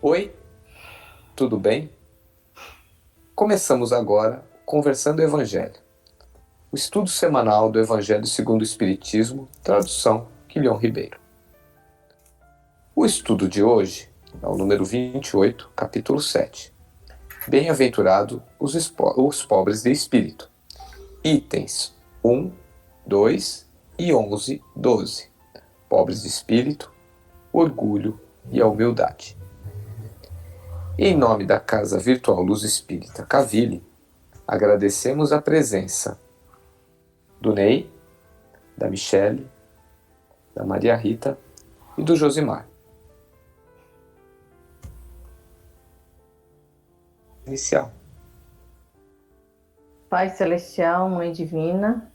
Oi, tudo bem? Começamos agora Conversando o Evangelho, o estudo semanal do Evangelho segundo o Espiritismo, tradução Quilion Ribeiro. O estudo de hoje é o número 28, capítulo 7. Bem-aventurado os pobres de espírito. Itens 1, 2 e 11, 12. Pobres de espírito, orgulho e a humildade. Em nome da Casa Virtual Luz Espírita Caville, agradecemos a presença do Ney, da Michele, da Maria Rita e do Josimar. Inicial. Pai Celestial, Mãe Divina,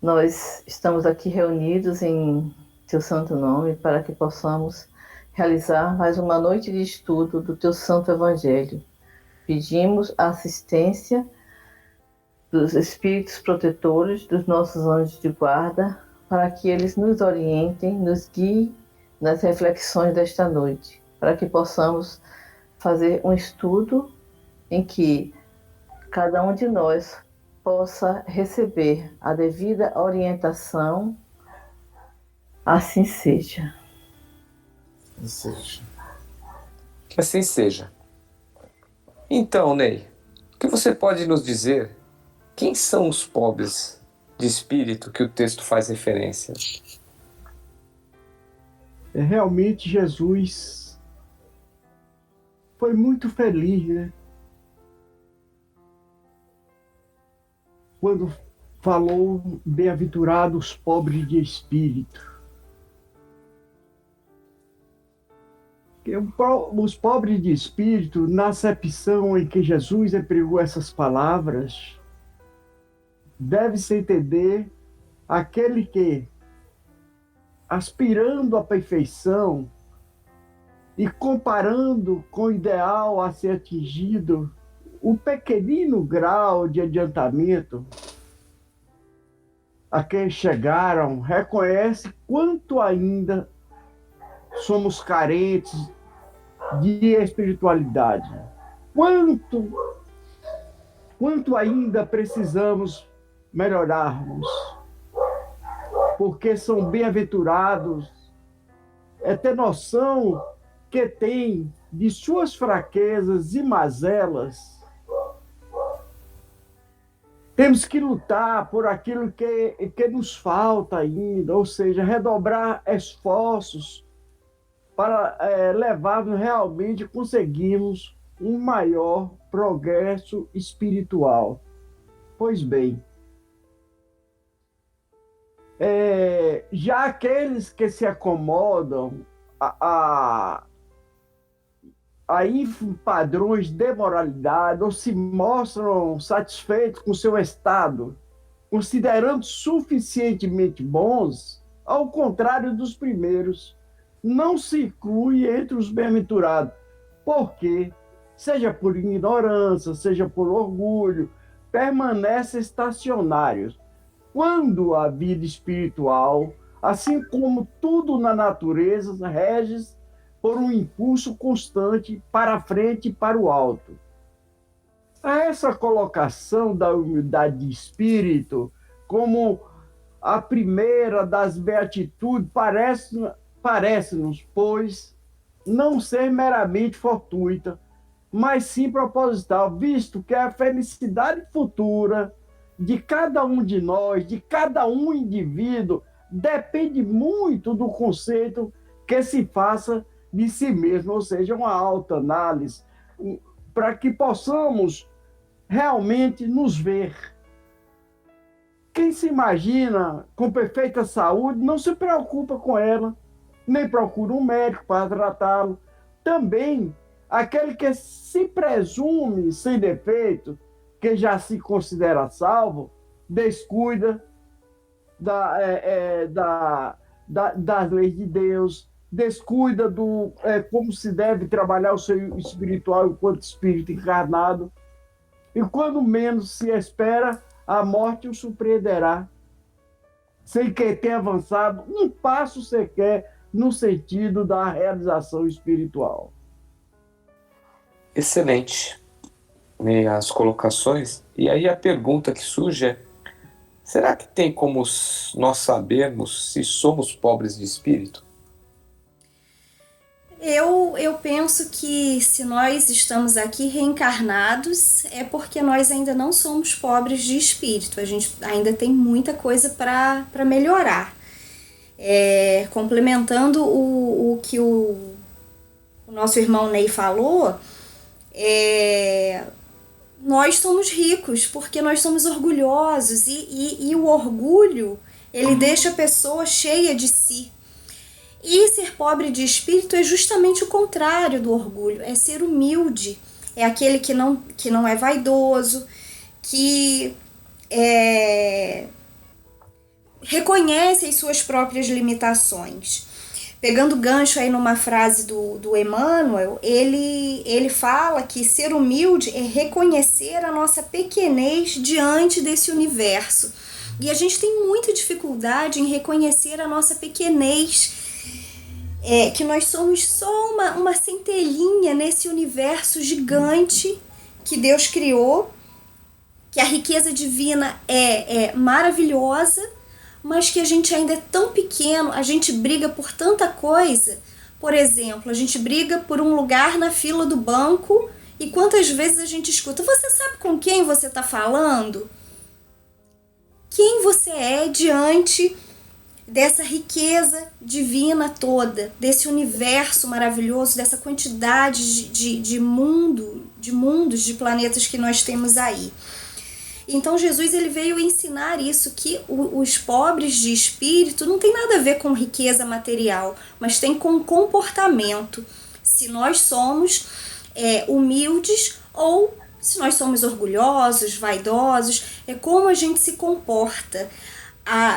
nós estamos aqui reunidos em Teu Santo Nome para que possamos realizar mais uma noite de estudo do Teu Santo Evangelho. Pedimos a assistência dos Espíritos protetores, dos nossos anjos de guarda, para que eles nos orientem, nos guiem nas reflexões desta noite, para que possamos fazer um estudo em que cada um de nós possa receber a devida orientação. Assim seja. Que assim seja. Então, Ney, o que você pode nos dizer? Quem são os pobres de espírito que o texto faz referência? Realmente Jesus foi muito feliz, né? Quando falou bem-aventurados pobres de espírito. Os pobres de espírito, na acepção em que Jesus empregou essas palavras, deve-se entender aquele que, aspirando à perfeição e comparando com o ideal a ser atingido, o pequenino grau de adiantamento a que chegaram, reconhece quanto ainda somos carentes de espiritualidade. Quanto ainda precisamos melhorarmos. Porque são bem-aventurados é ter noção que tem de suas fraquezas e mazelas. Temos que lutar por aquilo que nos falta ainda, ou seja, redobrar esforços para levarmos realmente a conseguirmos um maior progresso espiritual. Pois bem, já aqueles que se acomodam a padrões de moralidade ou se mostram satisfeitos com seu estado, considerando suficientemente bons, ao contrário dos primeiros, não se inclui entre os bem-aventurados, porque, seja por ignorância, seja por orgulho, permanecem estacionários. Quando a vida espiritual, assim como tudo na natureza, rege por um impulso constante para a frente e para o alto. A essa colocação da humildade de espírito como a primeira das beatitudes parece-nos, pois, não ser meramente fortuita, mas sim proposital, visto que a felicidade futura de cada um de nós, de cada um indivíduo, depende muito do conceito que se faça de si mesmo, ou seja, uma autoanálise, para que possamos realmente nos ver. Quem se imagina com perfeita saúde não se preocupa com ela, nem procura um médico para tratá-lo. Também, aquele que se presume sem defeito que já se considera salvo, descuida das leis de Deus, descuida do como se deve trabalhar o seu espiritual enquanto espírito encarnado. E quando menos se espera, a morte o surpreenderá, sem que tenha avançado um passo sequer no sentido da realização espiritual. Excelente, né, as colocações. E aí a pergunta que surge é: será que tem como nós sabermos se somos pobres de espírito? Eu penso que se nós estamos aqui reencarnados é porque nós ainda não somos pobres de espírito. A gente ainda tem muita coisa para melhorar. Complementando o que o nosso irmão Ney falou, nós somos ricos porque nós somos orgulhosos e o orgulho, ele deixa a pessoa cheia de si. E ser pobre de espírito é justamente o contrário do orgulho, é ser humilde, é aquele que não é vaidoso, que reconhece as suas próprias limitações. Pegando gancho aí numa frase do Emmanuel, ele fala que ser humilde é reconhecer a nossa pequenez diante desse universo. E a gente tem muita dificuldade em reconhecer a nossa pequenez, que nós somos só uma centelhinha nesse universo gigante que Deus criou, que a riqueza divina é maravilhosa, mas que a gente ainda é tão pequeno, a gente briga por tanta coisa. Por exemplo, a gente briga por um lugar na fila do banco e quantas vezes a gente escuta: você sabe com quem você está falando? Quem você é diante dessa riqueza divina toda, desse universo maravilhoso, dessa quantidade de mundos, de planetas que nós temos aí. Então Jesus ele veio ensinar isso, que os pobres de espírito não tem nada a ver com riqueza material, mas tem com comportamento. Se nós somos humildes ou se nós somos orgulhosos, vaidosos, é como a gente se comporta.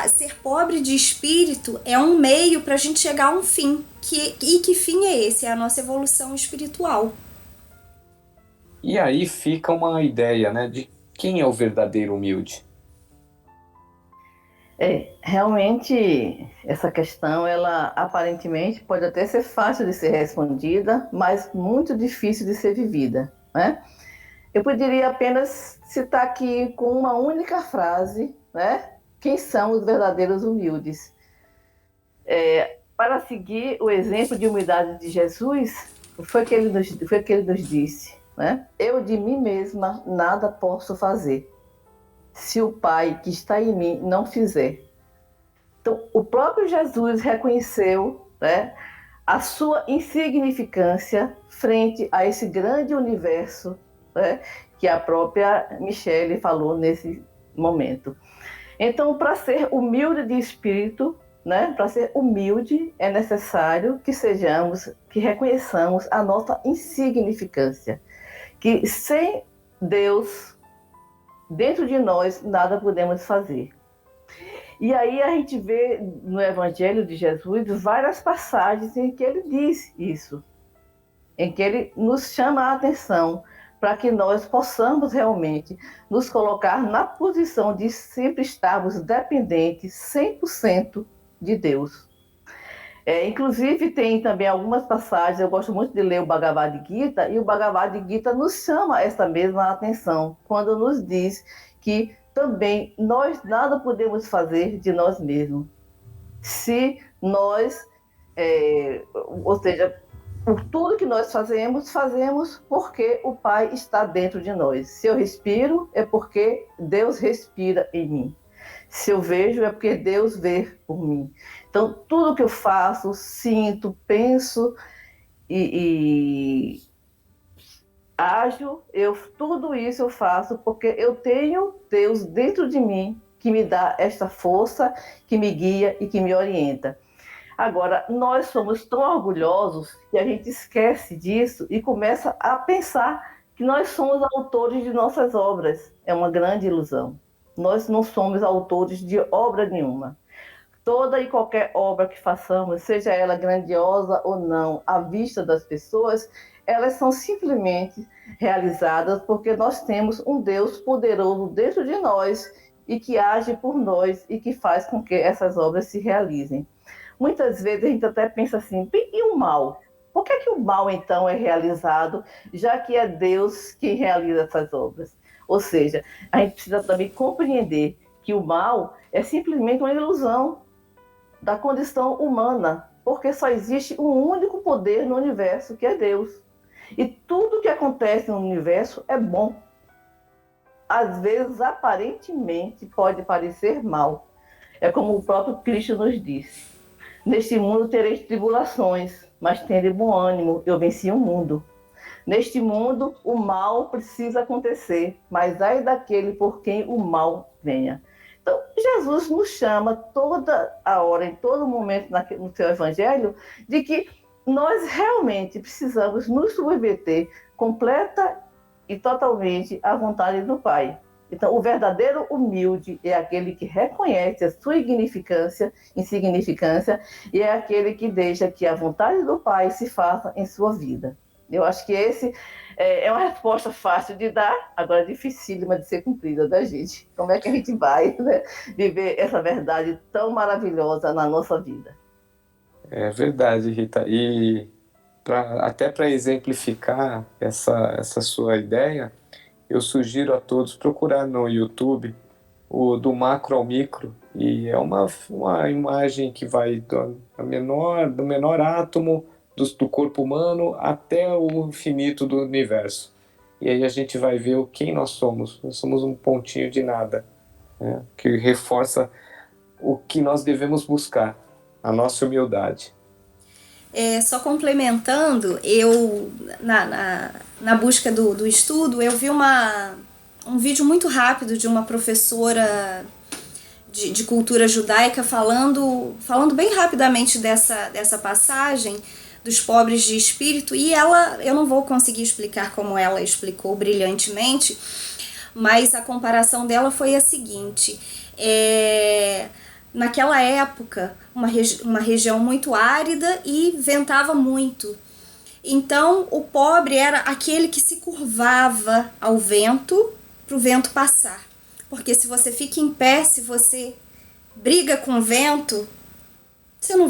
Ser pobre de espírito é um meio para a gente chegar a um fim. E que fim é esse? É a nossa evolução espiritual. E aí fica uma ideia, né, de quem é o verdadeiro humilde. Realmente, essa questão, ela aparentemente pode até ser fácil de ser respondida, mas muito difícil de ser vivida, né? Eu poderia apenas citar aqui com uma única frase, né? Quem são os verdadeiros humildes? Para seguir o exemplo de humildade de Jesus, foi que ele nos disse, né? Eu de mim mesma nada posso fazer, se o Pai que está em mim não fizer. Então, o próprio Jesus reconheceu, né, a sua insignificância frente a esse grande universo, né, que a própria Michele falou nesse momento. Então, para ser humilde de espírito, né, para ser humilde, é necessário que reconheçamos a nossa insignificância, que sem Deus dentro de nós nada podemos fazer. E aí a gente vê no Evangelho de Jesus várias passagens em que ele diz isso, em que ele nos chama a atenção para que nós possamos realmente nos colocar na posição de sempre estarmos dependentes 100% de Deus. Inclusive, tem também algumas passagens, eu gosto muito de ler o Bhagavad Gita, e o Bhagavad Gita nos chama essa mesma atenção, quando nos diz que também nós nada podemos fazer de nós mesmos. Se nós, ou seja, por tudo que nós fazemos porque o Pai está dentro de nós. Se eu respiro, é porque Deus respira em mim. Se eu vejo, é porque Deus vê por mim. Então, tudo que eu faço, sinto, penso e ajo, tudo isso eu faço porque eu tenho Deus dentro de mim que me dá esta força, que me guia e que me orienta. Agora, nós somos tão orgulhosos que a gente esquece disso e começa a pensar que nós somos autores de nossas obras. É uma grande ilusão. Nós não somos autores de obra nenhuma. Toda e qualquer obra que façamos, seja ela grandiosa ou não, à vista das pessoas, elas são simplesmente realizadas porque nós temos um Deus poderoso dentro de nós e que age por nós e que faz com que essas obras se realizem. Muitas vezes a gente até pensa assim, e o mal? Por que o mal, então, é realizado, já que é Deus quem realiza essas obras? Ou seja, a gente precisa também compreender que o mal é simplesmente uma ilusão da condição humana, porque só existe um único poder no universo, que é Deus. E tudo que acontece no universo é bom. Às vezes, aparentemente, pode parecer mal. É como o próprio Cristo nos disse. Neste mundo tereis tribulações, mas tende bom ânimo, eu venci o mundo. Neste mundo, o mal precisa acontecer, mas ai daquele por quem o mal venha. Então, Jesus nos chama toda a hora, em todo momento no seu evangelho, de que nós realmente precisamos nos submeter completa e totalmente à vontade do Pai. Então, o verdadeiro humilde é aquele que reconhece a sua insignificância e é aquele que deixa que a vontade do Pai se faça em sua vida. Eu acho que esse é uma resposta fácil de dar, agora dificílima de ser cumprida da gente. Como é que a gente vai, né, viver essa verdade tão maravilhosa na nossa vida? É verdade, Rita. E até para exemplificar essa sua ideia, eu sugiro a todos procurar no YouTube o Do Macro ao Micro, e é uma imagem que vai do menor átomo do corpo humano até o infinito do universo. E aí a gente vai ver quem nós somos. Nós somos um pontinho de nada, né? Que reforça o que nós devemos buscar, a nossa humildade. Só complementando, eu na busca do estudo, eu vi um vídeo muito rápido de uma professora de cultura judaica falando bem rapidamente dessa passagem dos pobres de espírito, e eu não vou conseguir explicar como ela explicou brilhantemente, mas a comparação dela foi a seguinte: naquela época, uma região muito árida e ventava muito. Então, o pobre era aquele que se curvava ao vento para o vento passar. Porque se você fica em pé, se você briga com o vento, você não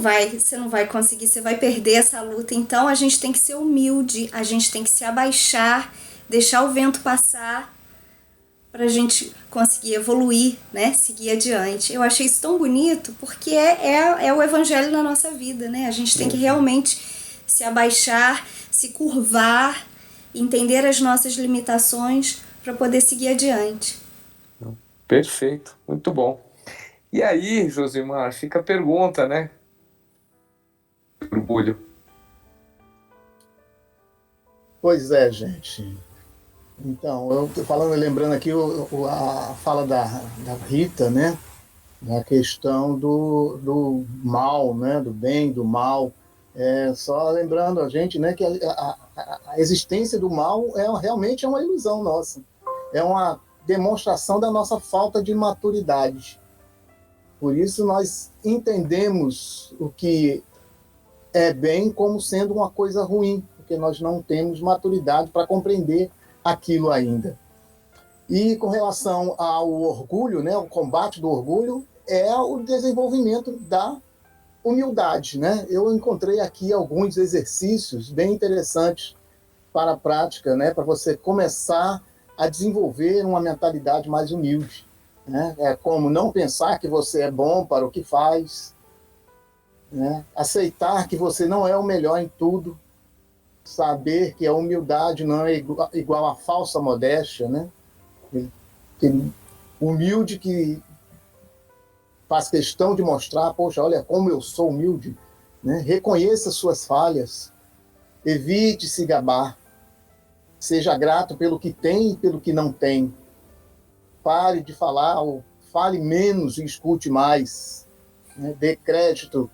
vai conseguir, você vai perder essa luta. Então, a gente tem que ser humilde, a gente tem que se abaixar, deixar o vento passar, para a gente conseguir evoluir, né? Seguir adiante. Eu achei isso tão bonito, porque é o evangelho na nossa vida, né? A gente tem que realmente se abaixar, se curvar, entender as nossas limitações para poder seguir adiante. Perfeito, muito bom. E aí, Josimar, fica a pergunta, né? Orgulho. Pois é, gente. Então, eu estou lembrando aqui a fala da Rita, né? Da questão do mal, né? Do bem, do mal. Só lembrando a gente, né, que a existência do mal realmente é uma ilusão nossa. É uma demonstração da nossa falta de maturidade. Por isso nós entendemos o que é bem como sendo uma coisa ruim, porque nós não temos maturidade para compreender aquilo ainda. E com relação ao orgulho, né, o combate do orgulho é o desenvolvimento da humildade, né? Eu encontrei aqui alguns exercícios bem interessantes para a prática, né, para você começar a desenvolver uma mentalidade mais humilde, né? É como não pensar que você é bom para o que faz, né? Aceitar que você não é o melhor em tudo, saber que a humildade não é igual a falsa modéstia, né? Humilde que faz questão de mostrar, poxa, olha como eu sou humilde, né? Reconheça suas falhas, evite se gabar, seja grato pelo que tem e pelo que não tem. Pare de falar, ou fale menos e escute mais, né? Dê crédito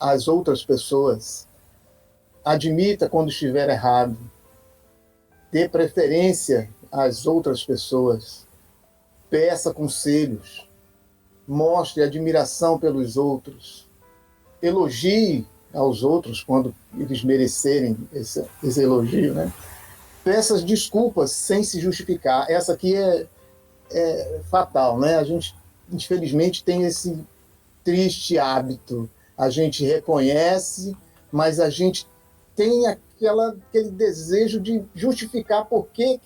às outras pessoas. Admita quando estiver errado. dê preferência às outras pessoas, peça conselhos, mostre admiração pelos outros, elogie aos outros quando eles merecerem esse elogio, né? Peça desculpas sem se justificar. Essa aqui é fatal, né? A gente, infelizmente, tem esse triste hábito. A gente reconhece, mas a gente tem aquele desejo de justificar por que,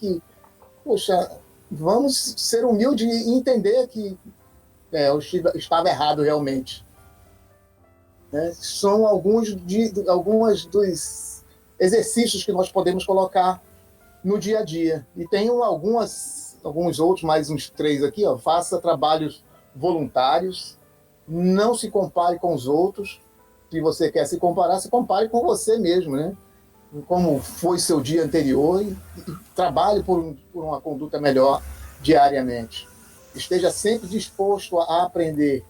poxa, vamos ser humildes e entender que eu estava errado realmente. Né? São alguns dos exercícios que nós podemos colocar no dia a dia. E tem alguns outros, mais uns 3 aqui. Ó. Faça trabalhos voluntários, não se compare com os outros. Se você quer se compare com você mesmo, né? Como foi seu dia anterior e trabalhe por uma conduta melhor diariamente. Esteja sempre disposto a aprender.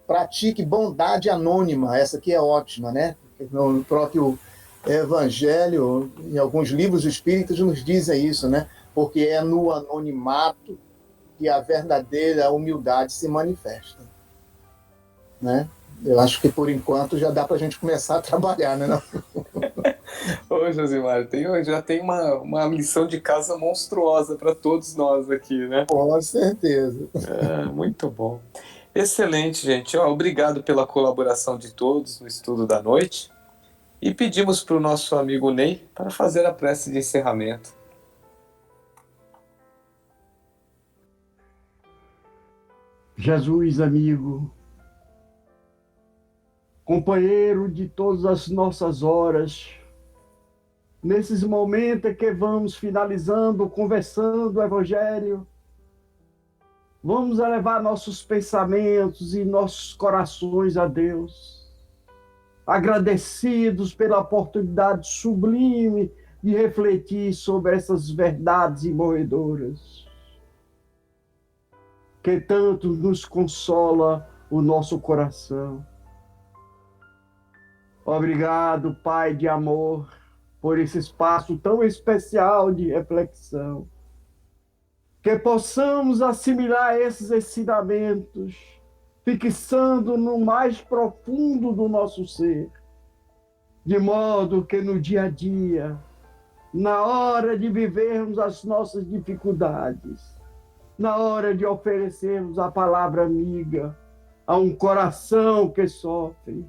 Pratique bondade anônima. Essa aqui é ótima, né? No próprio Evangelho, em alguns livros espíritas nos dizem isso, né? Porque é no anonimato que a verdadeira humildade se manifesta. Né? Eu acho que, por enquanto, já dá para a gente começar a trabalhar, né? Ô, Josimar, já tem uma lição de casa monstruosa para todos nós aqui, né? Com certeza. Muito bom. Excelente, gente. Ó, obrigado pela colaboração de todos no estudo da noite. E pedimos para o nosso amigo Ney para fazer a prece de encerramento. Jesus, amigo, companheiro de todas as nossas horas, nesses momentos que vamos finalizando, conversando o Evangelho, vamos elevar nossos pensamentos e nossos corações a Deus, agradecidos pela oportunidade sublime de refletir sobre essas verdades imorredoras, que tanto nos consola o nosso coração. Obrigado, Pai de amor, por esse espaço tão especial de reflexão. Que possamos assimilar esses ensinamentos, fixando no mais profundo do nosso ser, de modo que no dia a dia, na hora de vivermos as nossas dificuldades, na hora de oferecermos a palavra amiga a um coração que sofre,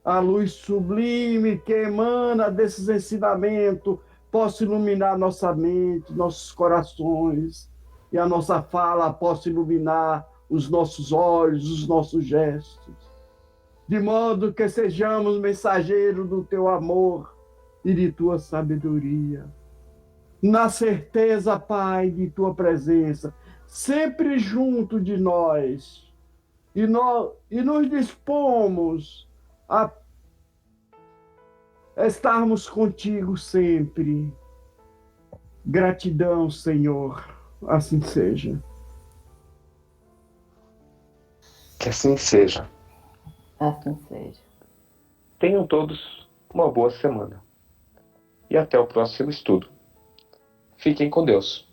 a luz sublime que emana desses ensinamentos possa iluminar nossa mente, nossos corações, e a nossa fala possa iluminar os nossos olhos, os nossos gestos, de modo que sejamos mensageiros do teu amor e de tua sabedoria. Na certeza, Pai, de tua presença, sempre junto de nós, e nos dispomos a estarmos contigo sempre. Gratidão, Senhor, assim seja. Que assim seja. Assim seja. Tenham todos uma boa semana. E até o próximo estudo. Fiquem com Deus.